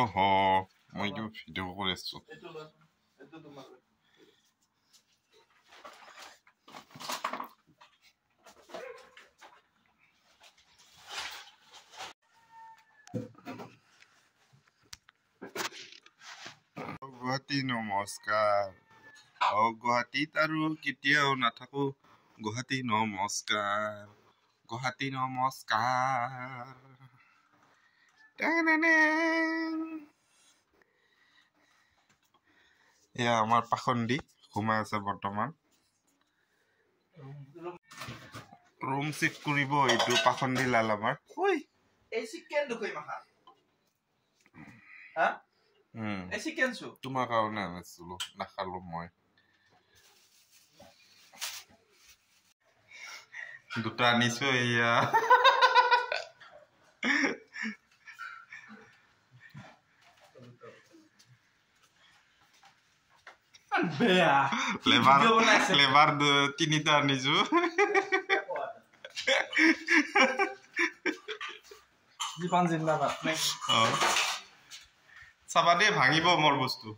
Oho, মই তো video কৰি আছো। গুৱাহাটী নমস্কাৰ। গুৱাহাটীত আৰু কেতিয়াও নাথাকো। গুৱাহাটী নমস্কাৰ। গুৱাহাটী নমস্কাৰ। এয়া আমাৰ পাখন্দি ঘুমাই আছে বৰ্তমান। ৰুম চিফ্ট কৰিব এইটো পাখন্দি লাল আমাৰ। ঐ এই চিকেন দুখৈ মাখা। হা? এই চিকেন চু তোমাৰ কাৰণে আনিছিলো, নাখালো মই। দুটা আনিছো এয়া। বেয়া ফ্লেভাৰ তিনিটা আনিছো। চাবা দে ভাঙিব মোৰ বস্তু।